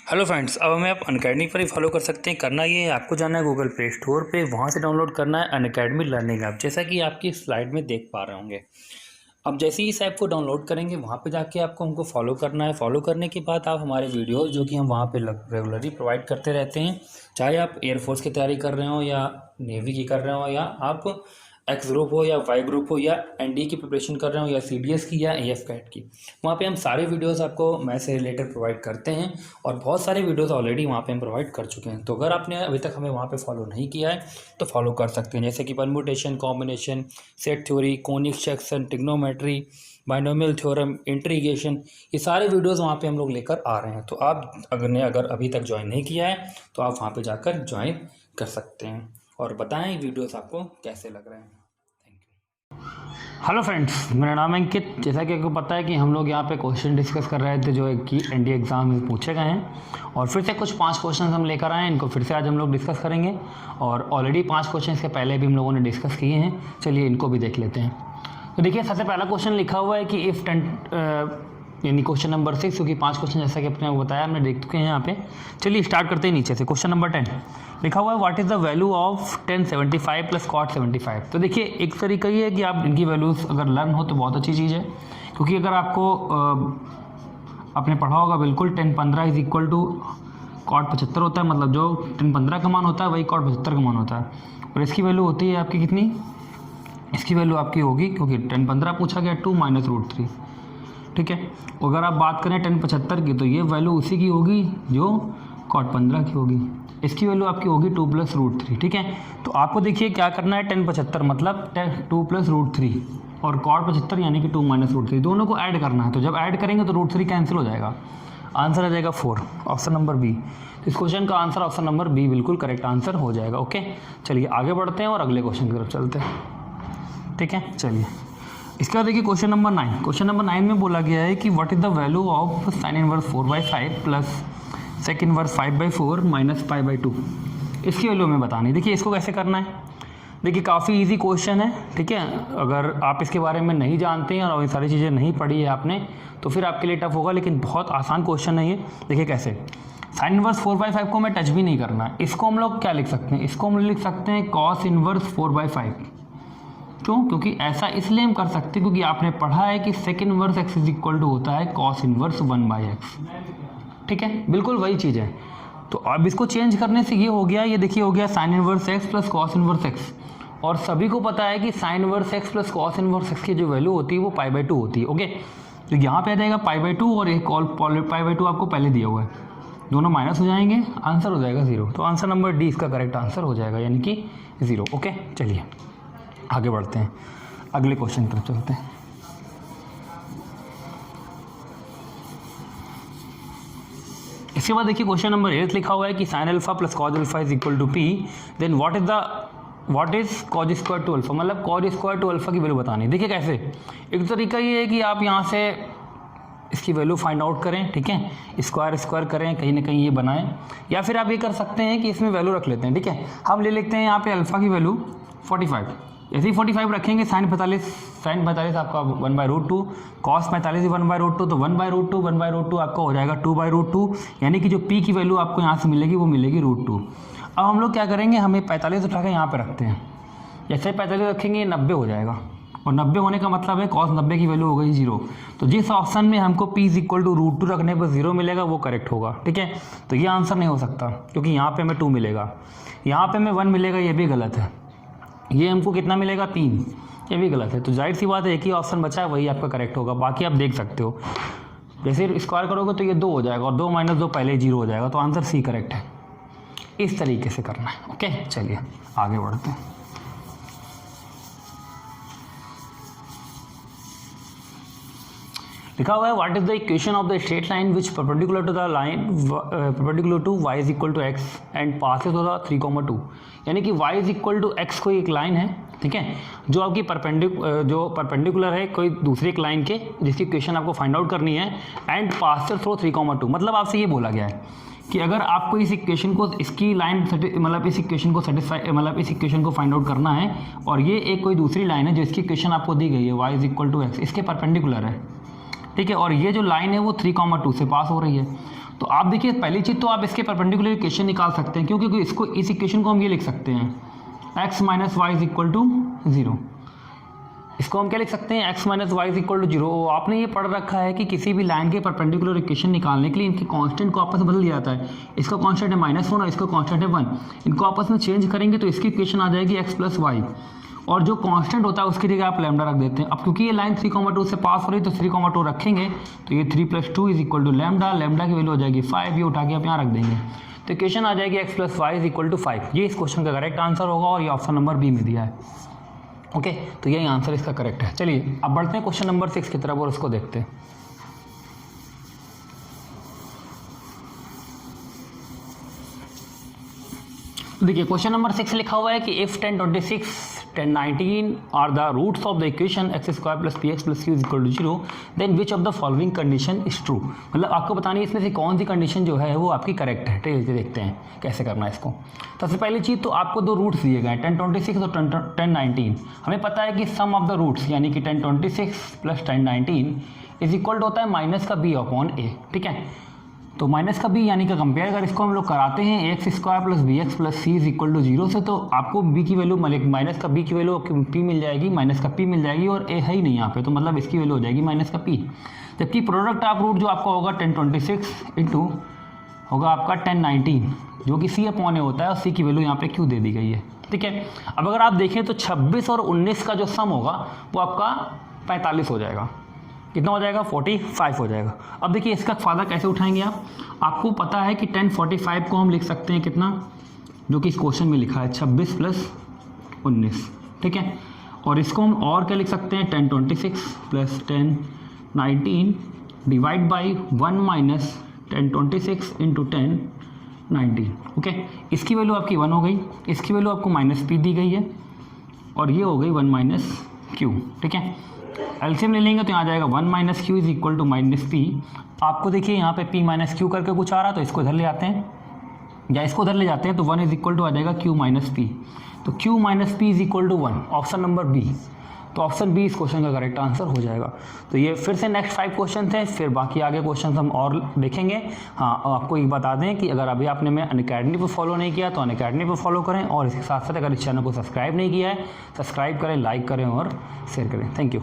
Hello friends, अब हमें आप अनअकैडमी पर ही फॉलो कर सकते हैं। करना ये है, आपको जाना है गूगल प्ले स्टोर पे, वहाँ से डाउनलोड करना है अनअकैडमी लर्निंग ऐप, जैसा कि आपकी स्लाइड में देख पा रहे होंगे। अब जैसे ही इस ऐप को डाउनलोड करेंगे, वहाँ पे जाके आपको हमको फॉलो करना है। फॉलो करने के बाद आप हमारे वीडियोस जो कि हम वहाँ पे रेगुलरली प्रोवाइड करते रहते हैं, चाहे आप एयरफोर्स की तैयारी कर रहे हो या नेवी की कर रहे हो, या आप एक्स ग्रुप हो या वाई ग्रुप हो, या एनडी की प्रिपरेशन कर रहे हो, या सीडीएस की या एएफ कैट की, वहाँ पे हम सारे वीडियोस आपको मैथ से रिलेटेड प्रोवाइड करते हैं। और बहुत सारे वीडियोस ऑलरेडी वहाँ पे हम प्रोवाइड कर चुके हैं। तो अगर आपने अभी तक हमें वहाँ पे फॉलो नहीं किया है तो फॉलो कर सकते हैं, जैसे कि permutation, combination, set theory, conic section, trigonometry, binomial theorem, integration, ये सारे वीडियोस वहाँ पे हम लोग लेकर आ रहे हैं। तो आप अगर अभी तक ज्वाइन नहीं किया है तो आप वहाँ पे जाकर ज्वाइन कर सकते हैं और बताएं वीडियोस आपको कैसे लग रहे हैं। Thank you. हेलो फ्रेंड्स, मेरा नाम है अंकित। जैसा कि आपको पता है कि हम लोग यहाँ पे क्वेश्चन डिस्कस कर रहे थे जो कि एनडीए एग्ज़ाम में पूछे गए हैं, और फिर से कुछ 5 क्वेश्चन हम लेकर आए हैं। इनको फिर से आज हम लोग डिस्कस करेंगे, और ऑलरेडी 5 क्वेश्चन के पहले भी हम लोगों ने डिस्कस किए हैं। चलिए इनको भी देख लेते हैं। तो देखिए, सबसे पहला क्वेश्चन लिखा हुआ है कि इफ़ 10 यानी क्वेश्चन नंबर 6, क्योंकि 5 क्वेश्चन जैसा कि अपने बताया हमने देख चुके हैं यहाँ पे। चलिए स्टार्ट करते हैं नीचे से। क्वेश्चन नंबर 10 लिखा हुआ है, what is the value of tan 75 plus cot 75। तो देखिए, एक तरीका ये है कि आप इनकी वैल्यूज़ अगर लर्न हो तो बहुत अच्छी चीज़ है, क्योंकि अगर आपको आपने पढ़ा होगा बिल्कुल, tan 15 is equal to cot 75 होता है। मतलब जो tan 15 का मान होता है वही cot 75 का मान होता है। और इसकी वैल्यू होती है आपकी कितनी, इसकी वैल्यू आपकी होगी, क्योंकि tan 15 पूछा गया 2 माइनस √3, ठीक है। अगर आप बात करें tan 75 की, तो ये वैल्यू उसी की होगी जो cot 15 की होगी। इसकी वैल्यू आपकी होगी 2 प्लस √3, ठीक है। तो आपको देखिए क्या करना है, tan 75 मतलब 2 प्लस √3 और cot 75 यानी कि 2 माइनस √3, दोनों को ऐड करना है। तो जब ऐड करेंगे तो √3 कैंसिल हो जाएगा, आंसर आ जाएगा 4, ऑप्शन नंबर बी। इस क्वेश्चन का आंसर ऑप्शन नंबर बी बिल्कुल करेक्ट आंसर हो जाएगा। ओके, चलिए आगे बढ़ते हैं और अगले क्वेश्चन की तरफ चलते हैं, ठीक है। चलिए इसके बाद देखिए क्वेश्चन नंबर 9। क्वेश्चन नंबर 9 में बोला गया है कि what is the value of sin inverse 4/5 plus sec inverse 5/4 minus π/2। इसकी वैल्यू हमें बतानी। देखिए इसको कैसे करना है, देखिए काफ़ी इजी क्वेश्चन है, ठीक है। अगर आप इसके बारे में नहीं जानते हैं और ये सारी चीज़ें नहीं पढ़ी है आपने तो फिर आपके लिए टफ होगा, लेकिन बहुत आसान क्वेश्चन है ये। देखिए कैसे, sin इनवर्स 4/5 को मैं टच भी नहीं करना है। इसको हम लोग क्या लिख सकते हैं, इसको हम लिख सकते हैं cos इनवर्स 4/5। क्यों, क्योंकि ऐसा इसलिए हम कर सकते हैं क्योंकि आपने पढ़ा है कि sec inverse x is equal to होता है cos इनवर्स 1/x, ठीक है। बिल्कुल वही चीज़ है। तो अब इसको चेंज करने से ये हो गया, ये देखिए हो गया sin inverse x plus cos inverse x। और सभी को पता है कि sin inverse x plus cos inverse x की जो वैल्यू होती है वो π/2 होती है। ओके, तो यहाँ पे आ जाएगा π/2 और एक π/2 आपको पहले दिया हुआ है, दोनों माइनस हो जाएंगे, आंसर हो जाएगा 0। तो आंसर नंबर डी इसका करेक्ट आंसर हो जाएगा, यानी कि 0। ओके, चलिए आगे बढ़ते हैं, अगले क्वेश्चन की तरफ चलते हैं। इसके बाद देखिए क्वेश्चन नंबर 8 लिखा हुआ है कि sin alpha plus cos alpha is equal to p, then what is cos square two alpha, मतलब cos स्क्वायर टू अल्फा की वैल्यू बतानी। देखिए कैसे, एक तरीका ये है कि आप यहाँ से इसकी वैल्यू फाइंड आउट करें, ठीक है, स्क्वायर करें, कहीं ना कहीं ये बनाएं, या फिर आप ये कर सकते हैं कि इसमें वैल्यू रख लेते हैं, ठीक है। हम ले लेते हैं यहाँ पे अल्फा की वैल्यू 45, ऐसे ही 45 रखेंगे। sin 45 आपका 1/√2, cos 45 1/√2, तो 1/√2 आपका हो जाएगा 2/√2, यानी कि जो p की वैल्यू आपको यहाँ से मिलेगी वो मिलेगी √2। अब हम लोग क्या करेंगे, हमें 45 उठा के यहाँ पे रखते हैं, जैसे 45 रखेंगे ये 90 हो जाएगा, और 90 होने का मतलब है cos 90 की वैल्यू हो गई 0। तो जिस ऑप्शन में हमको p इज इक्वल टू √2 रखने पर 0 मिलेगा वो करेक्ट होगा, ठीक है। तो ये आंसर नहीं हो सकता, क्योंकि यहाँ पे हमें 2 मिलेगा, यहाँ पे हमें 1 मिलेगा, ये भी गलत है। ये हमको कितना मिलेगा 3, ये भी गलत है। तो जाहिर सी बात है एक ही ऑप्शन बचा है, वही आपका करेक्ट होगा। बाकी आप देख सकते हो, जैसे स्क्वायर करोगे तो ये 2 हो जाएगा, और 2 माइनस 2 पहले ही 0 हो जाएगा, तो आंसर सी करेक्ट है। इस तरीके से करना है। ओके, चलिए आगे बढ़ते हैं। लिखा हुआ है what is the equation of the straight line which perpendicular to the line perpendicular to y is equal to x and passes होता 3,2, यानी कि y is equal to x कोई एक लाइन है, ठीक है, जो आपकी परपेंडिकुलर है कोई दूसरी एक लाइन के, जिसकी इक्वेशन आपको फाइंड आउट करनी है, एंड पासेस थ्रू 3,2। मतलब आपसे ये बोला गया है कि अगर आपको इस इक्वेशन को, इसकी लाइन मतलब इस इक्वेशन को सेटिस्फाई, मतलब इस इक्वेशन को फाइंड आउट करना है, और ये एक कोई दूसरी लाइन है जिसकी इक्वेशन आपको दी गई है y is equal to x, इसके परपेंडिकुलर है, ठीक है, और ये जो लाइन है वो 3,2 से पास हो रही है। तो आप देखिए पहली चीज़ तो आप इसके परपेंडिकुलर इक्वेशन निकाल सकते हैं, क्योंकि इसको इस इक्वेशन को हम ये लिख सकते हैं x minus y is equal to 0। इसको हम क्या लिख सकते हैं, x minus y is equal to 0। आपने ये पढ़ रखा है कि किसी भी लाइन के परपेंडिकुलर इक्वेशन निकालने के लिए इनके कांस्टेंट को आपस में बदल दिया जाता है। इसका कांस्टेंट है -1 और इसका कांस्टेंट है 1। इनको आपस में चेंज करेंगे तो इसकी इक्वेशन आ जाएगी x प्लस वाई, और जो कांस्टेंट होता है उसकी जगह आप लैम्डा रख देते हैं। अब क्योंकि ये लाइन 3,2 से पास हो रही है तो 3,2 रखेंगे, तो ये 3 + 2 is equal to lambda. Lambda की वैल्यू हो जाएगी 5, ये उठा के आप यहाँ रख देंगे, तो इक्वेशन आ जाएगी x plus y is equal to 5। ये इस क्वेश्चन का करेक्ट आंसर होगा और ये ऑप्शन नंबर बी में दिया है। ओके, तो यही आंसर इसका करेक्ट है। चलिए अब बढ़ते हैं क्वेश्चन नंबर 6 की तरफ और उसको देखते हैं। देखिए क्वेश्चन नंबर 6 लिखा हुआ है कि if 10, 26, 10, 19 are the roots of the equation x² + px + q = 0, then which of the following condition is true. मतलब आपको बतानी है इसमें से कौन सी कंडीशन जो है वो आपकी करेक्ट है। ठीक है, देखते हैं कैसे करना है इसको। सबसे पहली चीज़ तो आपको दो रूट्स दिए गए हैं 10, 26 और 10, 19। हमें पता है कि सम ऑफ द रूट्स यानी कि 10, 26 + 10, 19 इज इक्वल होता है -b/a। ठीक है, तो माइनस का बी यानी कि कंपेयर अगर इसको हम लोग कराते हैं x² + bx + c = 0 से, तो आपको b की वैल्यू माइनस का b की वैल्यू p मिल जाएगी, माइनस का p मिल जाएगी, और a है ही नहीं यहाँ पे, तो मतलब इसकी वैल्यू हो जाएगी माइनस का p। जबकि प्रोडक्ट ऑफ रूट जो आपका होगा 10, 26 इंटू होगा आपका 10, 19 जो कि c/a होता है, और c की वैल्यू यहाँ पे q दे दी गई है। ठीक है, अब अगर आप देखें तो 26 और 19 का जो सम होगा वो आपका 45 हो जाएगा। कितना हो जाएगा, 45 हो जाएगा। अब देखिए इसका फ़ायदा कैसे उठाएंगे आप। आपको पता है कि 1045 को हम लिख सकते हैं कितना, जो कि इस क्वेश्चन में लिखा है 26 + 19। ठीक है, और इसको हम और क्या लिख सकते हैं 1026 + 10, 19 divide by 1 minus 1026 into 10, 19। Okay, इसकी वैल्यू आपकी 1 हो गई, इसकी वैल्यू आपको -p दी गई है, और ये हो गई 1 - q। ठीक है, एलसीएम ले लेंगे तो यहाँ आ जाएगा 1 - q is equal to -p। आपको देखिए यहाँ पे p - q करके कुछ आ रहा, तो इसको इधर ले आते हैं, या इसको उधर ले जाते हैं, तो 1 इज इक्वल टू आ जाएगा q - p। तो q - p is equal to 1, option number B. तो ऑप्शन बी इस क्वेश्चन का करेक्ट आंसर हो जाएगा। तो ये फिर से नेक्स्ट 5 क्वेश्चन थे, फिर बाकी आगे क्वेश्चन हम और देखेंगे। हाँ, आपको ये बता दें कि अगर अभी आपने मैं अनअकैडमी पर फॉलो नहीं किया तो अनअकैडमी पर फॉलो करें, और इसके साथ साथ अगर इस चैनल को सब्सक्राइब नहीं किया है सब्सक्राइब करें, लाइक करें और शेयर करें। Thank you.